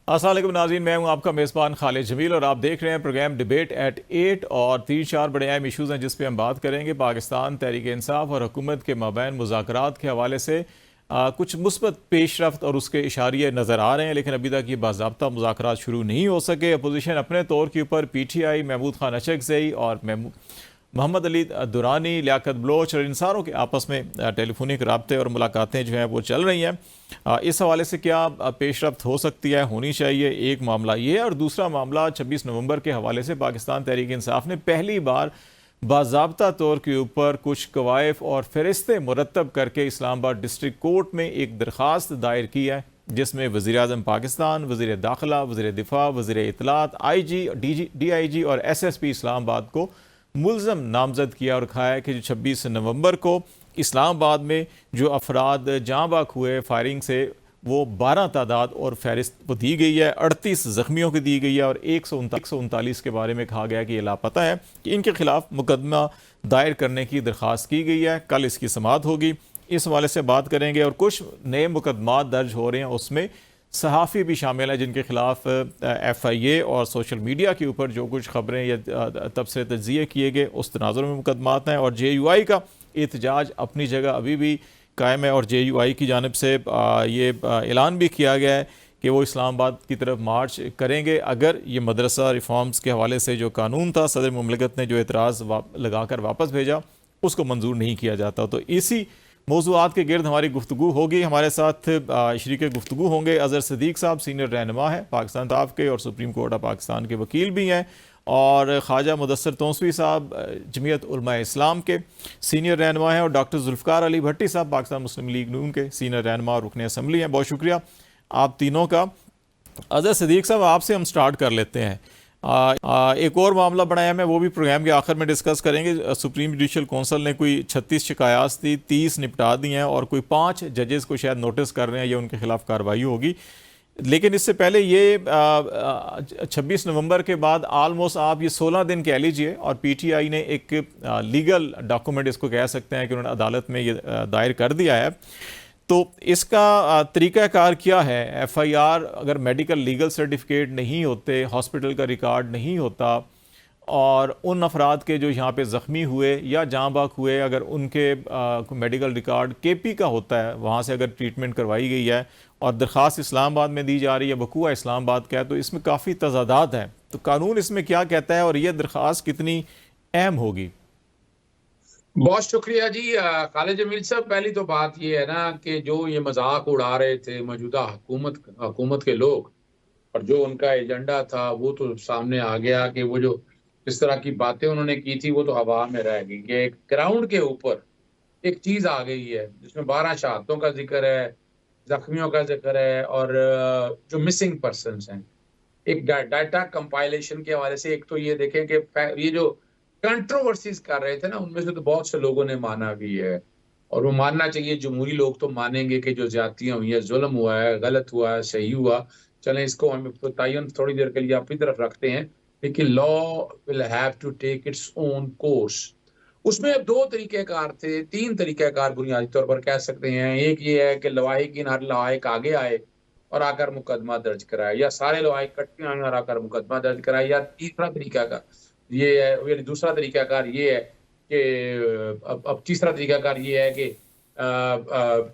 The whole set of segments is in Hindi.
अस्सलाम वालेकुम नाज़रीन, मैं हूं आपका मेज़बान खालिद जमील और आप देख रहे हैं प्रोग्राम डिबेट एट 8 और 3-4 बड़े अहम इशूज़ हैं जिस पे हम बात करेंगे। पाकिस्तान तहरीक इंसाफ और हुकूमत के माबैन मुज़ाकरात के हवाले से कुछ मुस्बत पेशरफ्त और उसके इशारे नज़र आ रहे हैं, लेकिन अभी तक ये बाज़ाब्ता मुज़ाकरात शुरू नहीं हो सके। अपोजिशन अपने तौर के ऊपर PTI, महमूद खान अचकज़ई और मोहम्मद अली दुरानी, लियाकत बलोच और इन सारों के आपस में टेलीफोनिक रबते और मुलाकातें जो हैं वो चल रही हैं। इस हवाले से क्या पेशरफ्त हो सकती है, होनी चाहिए, एक मामला ये है। और दूसरा मामला 26 नवंबर के हवाले से पाकिस्तान तहरीक इंसाफ ने पहली बार बाज़ाब्ता तौर के ऊपर कुछ कवायफ और फ़हरिस्तें मुरतब करके इस्लामाबाद डिस्ट्रिक्ट कोर्ट में एक दरख्वास्त दायर की है, जिसमें वज़ीर-ए-आज़म पाकिस्तान, वज़ीर दाखिला, वज़ीर दिफा, वज़ीर इत्तलात, IG, DIG और SSP इस्लामाबाद को मुल्ज़म नामजद किया और कहा है कि 26 नवंबर को इस्लामाबाद में जो अफराद जाँ बाक हुए फायरिंग से वो 12 तादाद और फहरिस्त को दी गई है, 38 ज़ख्मियों की दी गई है और 139 के बारे में कहा गया कि ये लापता है, कि इनके खिलाफ मुकदमा दायर करने की दरख्वास्त की गई है। कल इसकी समाअत होगी, इस हवाले से बात करेंगे। और कुछ नए मुकदमा दर्ज हो रहे हैं, उसमें सहाफ़ी भी शामिल हैं जिनके खिलाफ FIA और सोशल मीडिया के ऊपर जो कुछ खबरें या तबसरे तज्ज़िये किए गए उस तनाज़ुर में मुकदमात हैं। और JUI का एहतजाज अपनी जगह अभी भी कायम है और JUI की जानिब से ये ऐलान भी किया गया है कि वो इस्लामाबाद की तरफ मार्च करेंगे अगर ये मदरसा रिफॉर्म्स के हवाले से जो कानून था सदर मुमलिकत ने जो एतराज़ लगा कर वापस भेजा उसको मंजूर नहीं किया जाता। तो इसी मौज़ूआत के गिर्द हमारी गुफ्तगू होगी। हमारे साथ शरीक गुफ्तगू होंगे अज़हर सदीक साहब, सीनियर रहनुमा है पाकिस्तान ताफ के और सुप्रीम कोर्ट ऑफ पाकिस्तान के वकील भी हैं, और ख्वाजा मुदस्सर तौंसवी साहब जमीयत उलमा इस्लाम के सीनियर रहनुमा हैं, और डॉक्टर जुल्फ़िकार अली भट्टी साहब पाकिस्तान मुस्लिम लीग नून के सीनियर रहनुमा और रुकन असम्बली हैं। बहुत शुक्रिया आप तीनों का। अज़हर सदीक साहब, आपसे हम स्टार्ट कर लेते हैं। एक और मामला बनाया, मैं वो भी प्रोग्राम के आखिर में डिस्कस करेंगे। सुप्रीम जुडिशल कौंसिल ने कोई 36 शिकायत थी, 30 निपटा दी हैं और कोई 5 जजेस को शायद नोटिस कर रहे हैं, ये उनके खिलाफ कार्रवाई होगी। लेकिन इससे पहले ये 26 नवंबर के बाद ऑलमोस्ट आप ये 16 दिन कह लीजिए, और PTI ने एक लीगल डॉक्यूमेंट इसको कह सकते हैं कि उन्होंने अदालत में ये दायर कर दिया है। तो इसका तरीक़ाकार क्या है? FIR अगर मेडिकल लीगल सर्टिफिकेट नहीं होते, हॉस्पिटल का रिकॉर्ड नहीं होता, और उन अफराद के जो यहाँ पे ज़ख्मी हुए या जाँ बाक हुए अगर उनके मेडिकल रिकॉर्ड KP का होता है, वहाँ से अगर ट्रीटमेंट करवाई गई है और दरख्वास्त इस्लामाबाद में दी जा रही है, बकुआ इस्लामाबाद का है, तो इसमें काफ़ी तज़ादात हैं। तो कानून इसमें क्या कहता है और यह दरख्वास्त कितनी अहम होगी? बहुत शुक्रिया जी खालिद जमील साहब। पहली तो बात ये है ना कि जो ये मजाक उड़ा रहे थे मौजूदा हुकूमत के लोग, और जो उनका एजेंडा था वो तो सामने आ गया कि वो जो इस तरह की बातें उन्होंने की थी वो तो हवा में रह गई। कि एक ग्राउंड के ऊपर एक चीज आ गई है जिसमें 12 शहादतों का जिक्र है, जख्मियों का जिक्र है, और जो मिसिंग पर्सन हैं। एक डाटा कंपाइलेशन के हवाले से एक तो ये देखें कि ये जो कंट्रोवर्सीज कर रहे थे ना, उनमें से तो बहुत से लोगों ने माना भी है, और वो मानना चाहिए। जमहूरी लोग तो मानेंगे कि जो ज्यादतियां हुई है, जुल्म हुआ है, गलत हुआ है, सही हुआ। चलें, इसको हम तयन थोड़ी देर के लिए अपनी तरफ रखते हैं, लेकिन law will have to take its own course. उसमें अब 2 तरीक़ेकार थे, 3 तरीक़ेकार बुनियादी तौर पर कह सकते हैं। एक ये है कि लवाहिकीन हर लवाहिक आगे आए और आकर मुकदमा दर्ज कराए, या सारे लवाहिक इकट्ठे आए और आकर मुकदमा दर्ज कराए, या तीसरा तरीक़ाकार ये है, दूसरा तरीक़ाकार ये है कि अब तीसरा तरीक़ाकार ये है कि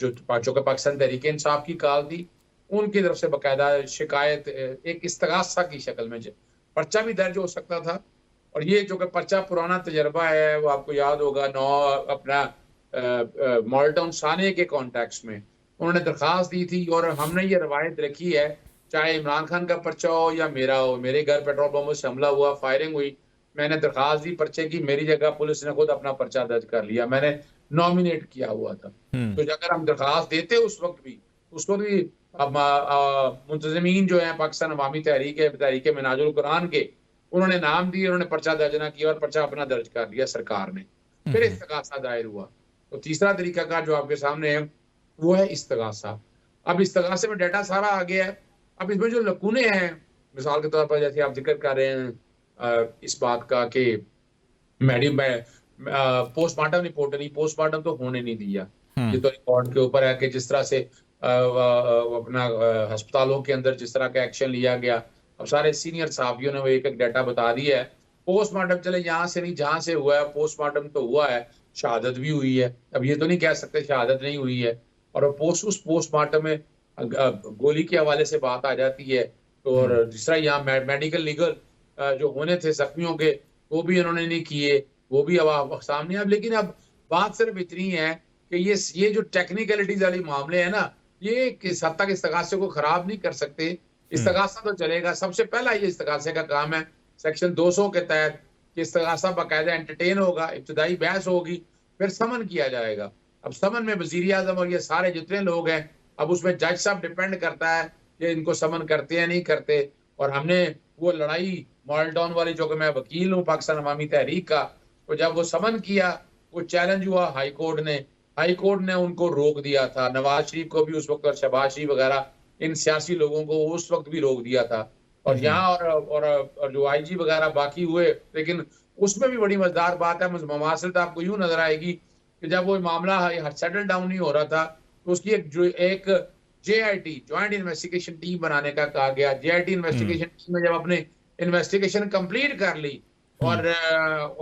जो पाकिस्तान तहरीक इंसाफ की कॉल थी, उनकी तरफ से बाकायदा शिकायत एक इस्तगासा की शक्ल में पर्चा भी दर्ज हो सकता था। और ये जो कि पर्चा पुराना तजर्बा है, वो आपको याद होगा, अपना मॉडल टाउन साने के कॉन्टेक्स्ट में उन्होंने दरख्वास्त दी थी, और हमने ये रवायत रखी है, चाहे इमरान खान का पर्चा हो या मेरा हो। मेरे घर पेट्रोल पंप से हमला हुआ, फायरिंग हुई, मैंने दरख्वास्त दी पर्चे की, मेरी जगह पुलिस ने खुद अपना पर्चा दर्ज कर लिया, मैंने नॉमिनेट किया हुआ था। तो अगर हम दरख्वास्त देते उस वक्त भी मुंतज़मीन जो है पाकिस्तान अवामी तहरीक मिनाजुल कुरान के, उन्होंने नाम दिए, उन्होंने पर्चा दर्ज ना किया और पर्चा अपना दर्ज कर लिया सरकार ने, फिर इस्तगासा दायर हुआ। तो तीसरा तरीक़ाकार जो आपके सामने है वो है इस्तगासा। अब इस्तगासे में डाटा सारा आ गया है। अब इसमें जो लकूने हैं, मिसाल के तौर पर जैसे आप जिक्र कर रहे हैं इस बात का कि पोस्टमार्टम रिपोर्ट नहीं, पोस्टमार्टम तो होने नहीं दिया। ये तो रिकॉर्ड के ऊपर है कि जिस तरह से अपना अस्पतालों के अंदर जिस तरह का एक्शन लिया गया, अब सारे सीनियर सहाफ़ियों ने वो एक-एक डाटा बता दिया है। पोस्टमार्टम चले यहाँ से नहीं, जहाँ से हुआ है, पोस्टमार्टम तो हुआ है, शहादत भी हुई है। अब ये तो नहीं कह सकते शहादत नहीं हुई है। और उस पोस्टमार्टम में गोली के हवाले से बात आ जाती है। तो और जिस तरह यहाँ मेडिकल लीगल जो होने थे ज़ख्मियों के, वो भी इन्होंने नहीं किए, वो भी अब सामने अब लेकिन अब बात सिर्फ इतनी है कि ये जो टेक्निकलिटीज़ वाले मामले हैं ना, ये किस हद तक इस्तगासे को खराब नहीं कर सकते। इस्तगासा तो चलेगा, सबसे पहला ये इस्तगासे का काम है, सेक्शन 200 के तहत कि इस्तगासा बाकायदा एंटरटेन होगा, इब्तिदाई बहस होगी, फिर समन किया जाएगा। अब समन में वज़ीर-ए-आज़म और ये सारे जितने लोग हैं, अब उसमें जज साहब डिपेंड करता है कि इनको समन करते हैं, नहीं करते। और हमने वो लड़ाई मॉडल टाउन वाली, जो कि मैं वकील हूँ पाकिस्तान अवामी तहरीक का, तो जब वो समन किया, वो चैलेंज हुआ हाई कोर्ट ने उनको रोक दिया था। नवाज शरीफ को भी उस वक्त और शहबाज शरीफ वगैरह इन सियासी लोगों को उस वक्त भी रोक दिया था। और यहाँ और जो आईजी वगैरह बाकी हुए, लेकिन उसमें भी बड़ी मजेदार बात है, मुमासिलत आपको यूं नजर आएगी कि जब वो मामला सेटल डाउन नहीं हो रहा था, तो उसकी एक जेआईटी ज्वाइंट इन्वेस्टिगेशन टीम बनाने का कहा गया। जेआईटी इन्वेस्टिगेशन टीम में जब अपने इन्वेस्टिगेशन कंप्लीट कर ली और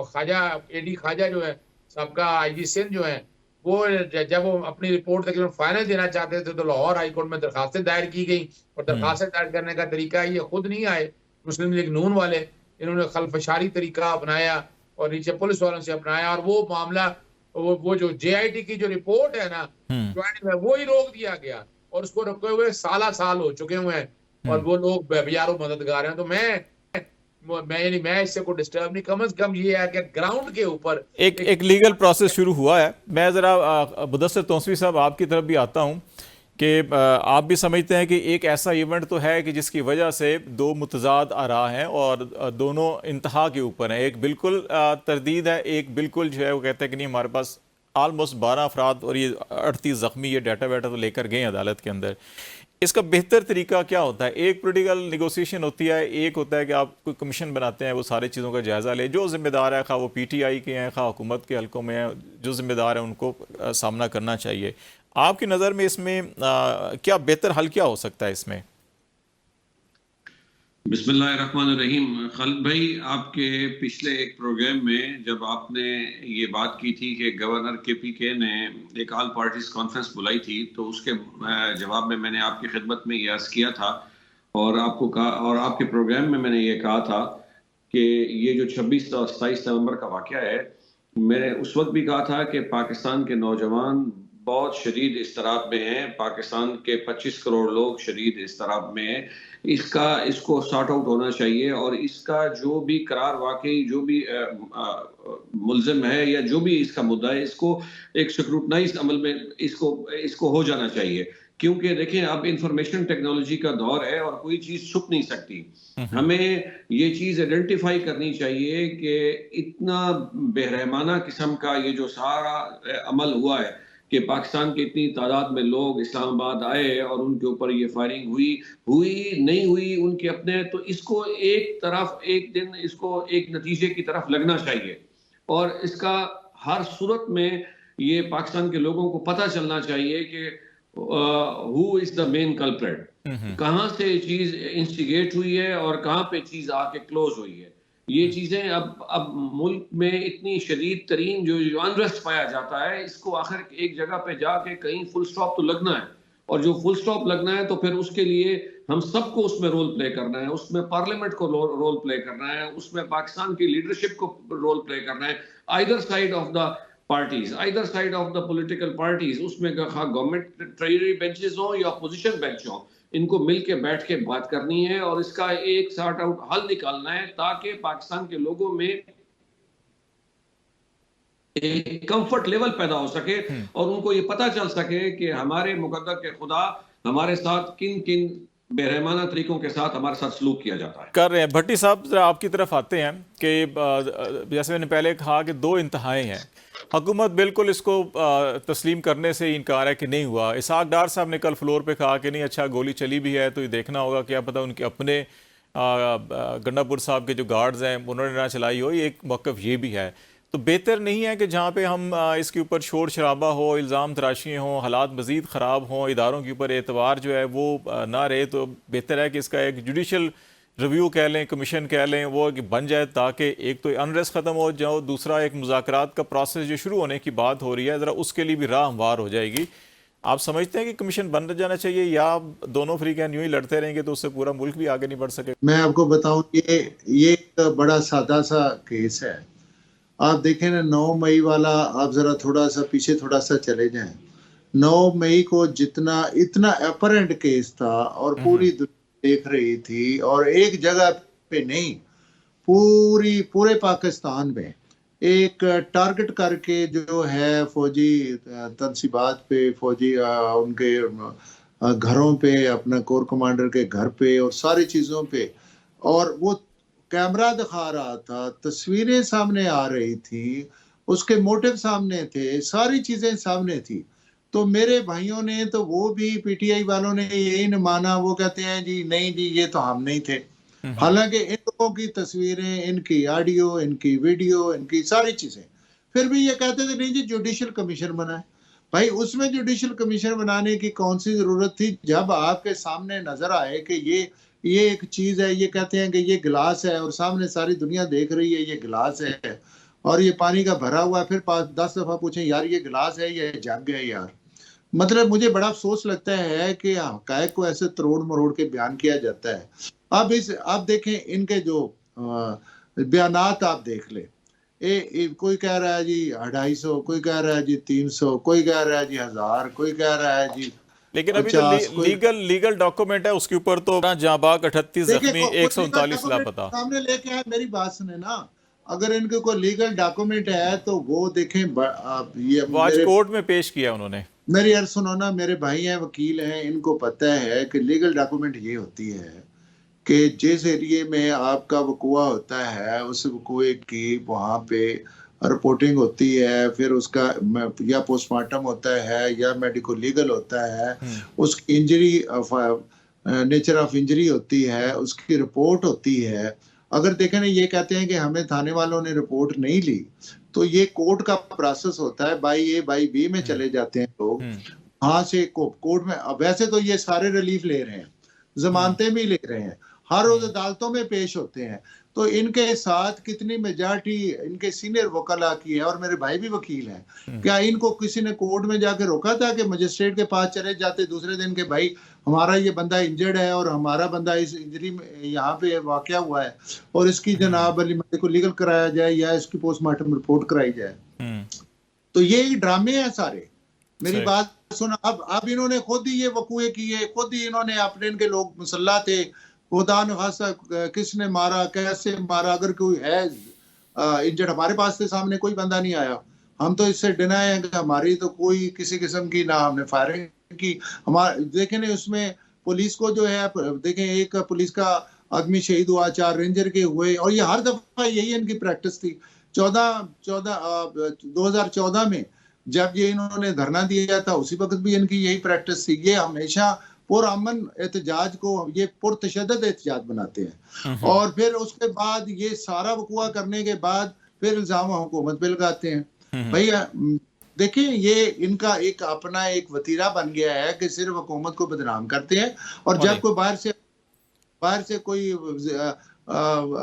ख्वाजा एडी ख्वाजा जो है सबका आईजी सिंध जो है, वो जब वो अपनी रिपोर्ट तकरीबन फाइनल देना चाहते थे, तो लाहौर हाई कोर्ट में दरखास्तें दायर की गई। और दरखास्तें दायर करने का तरीका ये खुद नहीं आए मुस्लिम लीग नून वाले, इन्होंने खलफशारी तरीका अपनाया और नीचे पुलिस वालों से अपनाया, और वो मामला वो जो जेआईटी की जो रिपोर्ट है ना ज्वाइंट में, वो ही रोक दिया गया और उसको रोके हुए साल हो चुके हुए हैं और वो लोग बेयारो मददगार हैं। तो मैं इससे को डिस्टर्ब नहीं, कम से कम ये है कि ग्राउंड के ऊपर एक लीगल प्रोसेस शुरू हुआ है। मैं ज़रा मुदस्सिर तौसीफ़ी साहब आपकी तरफ भी आता हूँ कि आप भी समझते हैं कि एक ऐसा इवेंट तो है कि जिसकी वजह से दो मुतज़ाद आरा हैं और दोनों इंतहा के ऊपर हैं। एक बिल्कुल तरदीद है, एक बिल्कुल जो है वो कहते हैं कि नहीं, हमारे पास ऑलमोस्ट 12 अफराद और ये 38 ज़ख्मी, ये डाटा वाटा तो लेकर गए अदालत के अंदर। इसका बेहतर तरीका क्या होता है? एक पॉलिटिकल निगोसिएशन होती है, एक होता है कि आप कोई कमीशन बनाते हैं, वो सारी चीज़ों का जायज़ा ले, जो जिम्मेदार है, खा वो पीटीआई के हैं, खा हुकूमत के हल्कों में हैं, जो जिम्मेदार है उनको सामना करना चाहिए। आपकी नज़र में इसमें क्या बेहतर हल क्या हो सकता है इसमें? बिस्मिल्लाहिर्रहमानिर्रहीम। खालिद भाई, आपके पिछले एक प्रोग्राम में जब आपने ये बात की थी कि गवर्नर केपीके ने एक ऑल पार्टीज कॉन्फ्रेंस बुलाई थी, तो उसके जवाब में मैंने आपकी खिदमत में ये अर्ज़ किया था और आपको कहा, और आपके प्रोग्राम में मैंने ये कहा था कि ये जो 26 और 27 नवंबर का वाक़या है, मैंने उस वक्त भी कहा था कि पाकिस्तान के नौजवान बहुत शदीद इज़्तिराब में हैं, पाकिस्तान के 25 करोड़ लोग शदीद इज़्तिराब में हैं। इसको सॉर्ट आउट होना चाहिए और इसका जो भी करार वाकई जो भी मुल्ज़िम है या जो भी इसका मुद्दा है, इसको एक स्क्रूटनाइज्ड अमल में इसको हो जाना चाहिए। क्योंकि देखिए, अब इंफॉर्मेशन टेक्नोलॉजी का दौर है और कोई चीज़ छुप नहीं सकती। हमें ये चीज़ आइडेंटिफाई करनी चाहिए कि इतना बेरहमाना किस्म का ये जो सारा अमल हुआ है कि पाकिस्तान की इतनी तादाद में लोग इस्लामाबाद आए और उनके ऊपर ये फायरिंग हुई नहीं हुई उनके अपने, तो इसको एक दिन इसको एक नतीजे की तरफ लगना चाहिए और इसका हर सूरत में ये पाकिस्तान के लोगों को पता चलना चाहिए कि who is the main culprit, कहाँ से चीज इंस्टिगेट हुई है और कहाँ पे चीज आके क्लोज हुई है। ये चीजें अब मुल्क में इतनी शदीद तरीन जो अनरेस्ट पाया जाता है, इसको आखिर एक जगह पे जाके कहीं फुल स्टॉप तो लगना है और जो फुल स्टॉप लगना है तो फिर उसके लिए हम सबको उसमें रोल प्ले करना है, उसमें पार्लियामेंट को रोल प्ले करना है, उसमें पाकिस्तान की लीडरशिप को रोल प्ले करना है, either side of the parties, either side of the political parties, उसमें गवर्नमेंट ट्रेजरी बेंचेस हो या अपोजिशन बेंच हो, इनको मिल के बैठ के बात करनी है और इसका एक सॉर्ट आउट हल निकालना है ताकि पाकिस्तान के लोगों में एक कंफर्ट लेवल पैदा हो सके और उनको ये पता चल सके कि हमारे मुकद्दर के खुदा हमारे साथ किन किन बेरहमाना तरीकों के साथ हमारे साथ सलूक किया जाता है। कर रहे हैं। भट्टी साहब, जरा आपकी तरफ आते हैं कि जैसे मैंने पहले कहा कि दो इंतहाएं हैं, हुकूमत बिल्कुल इसको तस्लीम करने से इनकार है कि नहीं हुआ। इसहाक डार साहब ने कल फ्लोर पे कहा कि नहीं, अच्छा गोली चली भी है तो ये देखना होगा, क्या पता उनके अपने गंडापुर साहब के जो गार्ड्स हैं उन्होंने ना चलाई हो, ये एक मौक़िफ़ ये भी है। तो बेहतर नहीं है कि जहाँ पे हम इसके ऊपर शोर शराबा हो, इल्ज़ाम तराशियाँ हों, हालात मज़ीद ख़राब हों, इदारों के ऊपर एतबार जो है वो ना रहे, तो बेहतर है कि इसका एक जुडिशल रिव्यू कह लें, कमीशन कह लें, वो कि बन जाए, ताकि एक तो अनरेस्ट ख़त्म हो जाओ, दूसरा एक मुज़ाकरात का प्रोसेस जो शुरू होने की बात हो रही है, ज़रा उसके लिए भी राह हमवार हो जाएगी। आप समझते हैं कि कमीशन बन जाना चाहिए, या दोनों फ्रीकैन यूं ही लड़ते रहेंगे तो उससे पूरा मुल्क भी आगे नहीं बढ़ सके? मैं आपको बताऊं, ये एक बड़ा सादा सा केस है। आप देखें ना, 9 मई वाला, आप जरा थोड़ा सा पीछे थोड़ा सा चले जाएं। 9 मई को जितना इतना अपरेंट केस था और पूरी दुनिया देख रही थी, और एक जगह पे नहीं, पूरे पाकिस्तान में एक टारगेट करके जो है फौजी तनसीबात पे, फौजी उनके घरों पे, अपना कोर कमांडर के घर पे और सारी चीज़ों पे, और वो कैमरा दिखा रहा था, तस्वीरें सामने आ रही थी, उसके मोटिव सामने थे, सारी चीज़ें सामने थी। तो मेरे भाइयों ने, तो वो भी पीटीआई वालों ने यही न माना, वो कहते हैं जी नहीं जी ये तो हम नहीं थे। हालांकि इन लोगों की तस्वीरें, इनकी ऑडियो, इनकी वीडियो, इनकी सारी चीजें, फिर भी ये कहते थे नहीं जी जुडिशल कमीशन बनाए। भाई उसमें जुडिशल कमीशन बनाने की कौन सी जरूरत थी, जब आपके सामने नजर आए कि ये एक चीज है, ये कहते हैं कि ये गिलास है और सामने सारी दुनिया देख रही है ये गिलास है और ये पानी का भरा हुआ है, फिर 10 दफा पूछें यार ये गिलास है ये जग है यार। मतलब मुझे बड़ा अफसोस लगता है कि हकायक को ऐसे तरोड़ मरोड़ के बयान किया जाता है। अब देखें इनके जो बयानात आप देख ले, कोई कह रहा है जी 250, कोई कह रहा है जी 300, कोई कह रहा है जी 1000, कोई कह रहा है जी, लेकिन अभी जो लीगल डॉक्यूमेंट है उसके ऊपर तो जांबाग 38 जख्मी 139 लापता सामने लेके आए। मेरी बात सुने ना, अगर इनके कोई लीगल डॉक्यूमेंट है तो वो देखें, ये आज कोर्ट में पेश किया उन्होंने। मेरी यार सुनो ना, मेरे भाई हैं, वकील हैं, इनको पता है कि लीगल डॉक्यूमेंट ये होती है कि जिस एरिए में आपका वकुआ होता है उस वकुए की वहाँ पे रिपोर्टिंग होती है, फिर उसका या पोस्टमार्टम होता है या मेडिको लीगल होता है, उसकी इंजरी नेचर ऑफ इंजरी होती है, उसकी रिपोर्ट होती है। अगर देखें ना, ये कहते हैं कि हमें थाने वालों ने रिपोर्ट नहीं ली, तो ये कोर्ट का प्रोसेस होता है, बाई ए बाई बी में चले जाते हैं लोग, वहां से कोर्ट में। वैसे तो ये सारे रिलीफ ले रहे हैं, जमानतें भी ले रहे हैं, हर रोज अदालतों में पेश होते हैं। तो इनके साथ कितनी मेजॉरिटी इनके सीनियर वकला की है, और मेरे भाई भी वकील हैं। क्या इनको किसी ने कोर्ट में जाके रोका था कि मजिस्ट्रेट के पास चले जाते दूसरे दिन के भाई हमारा ये बंदा इंजर्ड है और हमारा बंदा इस इंजरी में यहाँ पे वाकया हुआ है और इसकी जनाब अली को लीगल कराया जाए या इसकी पोस्टमार्टम रिपोर्ट कराई जाए। तो ये ड्रामे हैं सारे। मेरी बात सुना, अब इन्होंने खुद ही ये वकूए किए, खुद ही इन्होंने अपने, इनके लोग मुसल्ला थे, खुदा न खासा किसने मारा, कैसे मारा, अगर कोई है इंजर्ड, हमारे पास से सामने कोई बंदा नहीं आया। हम तो इससे डिनाई है कि हमारी तो कोई किसी किस्म की ना हमने फायरिंग की। हमारे देखें ना, उसमें पुलिस को जो है, देखें एक पुलिस का आदमी शहीद हुआ, 4 रेंजर के हुए, और ये हर दफा यही इनकी प्रैक्टिस थी। 2014 में जब ये इन्होंने धरना दिया था उसी वक्त भी इनकी यही प्रैक्टिस थी। ये हमेशा पुरअमन एहतजाज को ये पुरतशद्दद एहतजाज बनाते हैं, और फिर उसके बाद ये सारा वकुआ करने के बाद फिर इल्जाम हुकूमत पे लगाते हैं। भैया देखिए, ये इनका एक अपना एक वतीरा बन गया है कि सिर्फ हुकूमत को बदनाम करते हैं, और जब कोई बाहर से कोई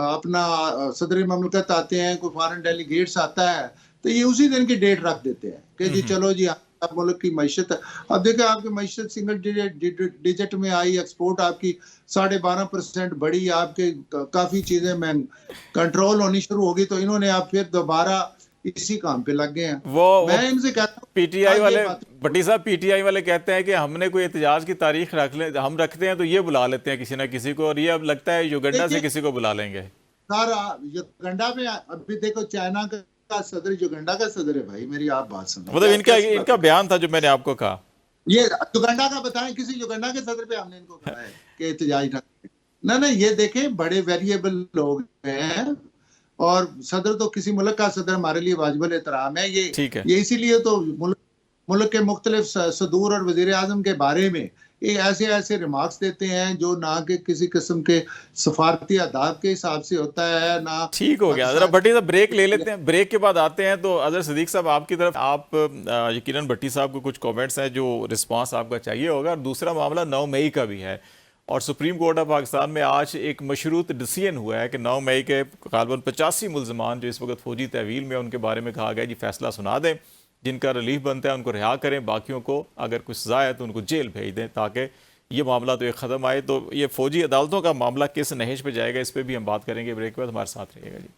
अपना सदर ममलकत आते हैं, कोई फॉरेन डेलीगेट्स आता है, तो ये उसी दिन की डेट रख देते हैं कि जी चलो जी आप मुल्क की मैशत। अब देखिए आपकी मैशत सिंगल डिजिट में आई, एक्सपोर्ट आपकी 12.5% बढ़ी, आपके काफी चीजें कंट्रोल होनी शुरू होगी, तो इन्होंने आप फिर दोबारा इसी काम पे लग गए हैं। मैं इनसे कहता हूँ, पीटीआई वाले, भट्टी साहब, पीटीआई वाले कहते हैं कि हमने कोई एहतजाज की तारीख हम रखते हैं तो ये बुला लेते हैं किसी ना किसी को, और ये अब लगता है युगंडा से किसी को बुला लेंगे। सारा युगंडा में अभी देखो, चाइना का सदर युगंडा का सदर है भाई, मेरी आप बात सुनो। मतलब इनका बयान था जो मैंने आपको कहा, ये युगंडा का बताएं, किसी युगंडा के सदर पे हमने इनको कहा है कि एहतजाज ना, ये देखें बड़े वेरिएबल लोग हैं, और सदर तो किसी मुल्क का सदर हमारे लिए वाजिबुल एहतराम है। ये इसीलिए तो मुल्क के मुख्तलिफ सदूर और वजीर आजम के बारे में ऐसे ऐसे रिमार्क्स देते हैं जो ना कि किसी किस्म के सफारती आदाब के हिसाब से होता है ना। ठीक हो गया। जरा भट्टी साहब ब्रेक ले लेते हैं, ब्रेक के बाद आते हैं। तो अजहर सिद्दीक साहब आपकी तरफ, आप यकीनन भट्टी साहब को कुछ कमेंट्स हैं जो रिस्पांस आपका चाहिए होगा। और दूसरा मामला 9 मई का भी है और सुप्रीम कोर्ट ऑफ पाकिस्तान में आज एक मशरूत डिसीजन हुआ है कि 9 मई के गालबन 85 मुल्ज़मान जो इस वक्त फौजी तहवील में, उनके बारे में कहा गया जी फैसला सुना दें, जिनका रिलीफ बनता है उनको रिहा करें, बाकियों को अगर कुछ सज़ा है तो उनको जेल भेज दें, ताकि ये मामला तो एक ख़त्म आए। तो ये फ़ौजी अदालतों का मामला किस नहेज पे जाएगा, इस पर भी हम बात करेंगे। ब्रेक के बाद हमारे साथ रहिएगा जी।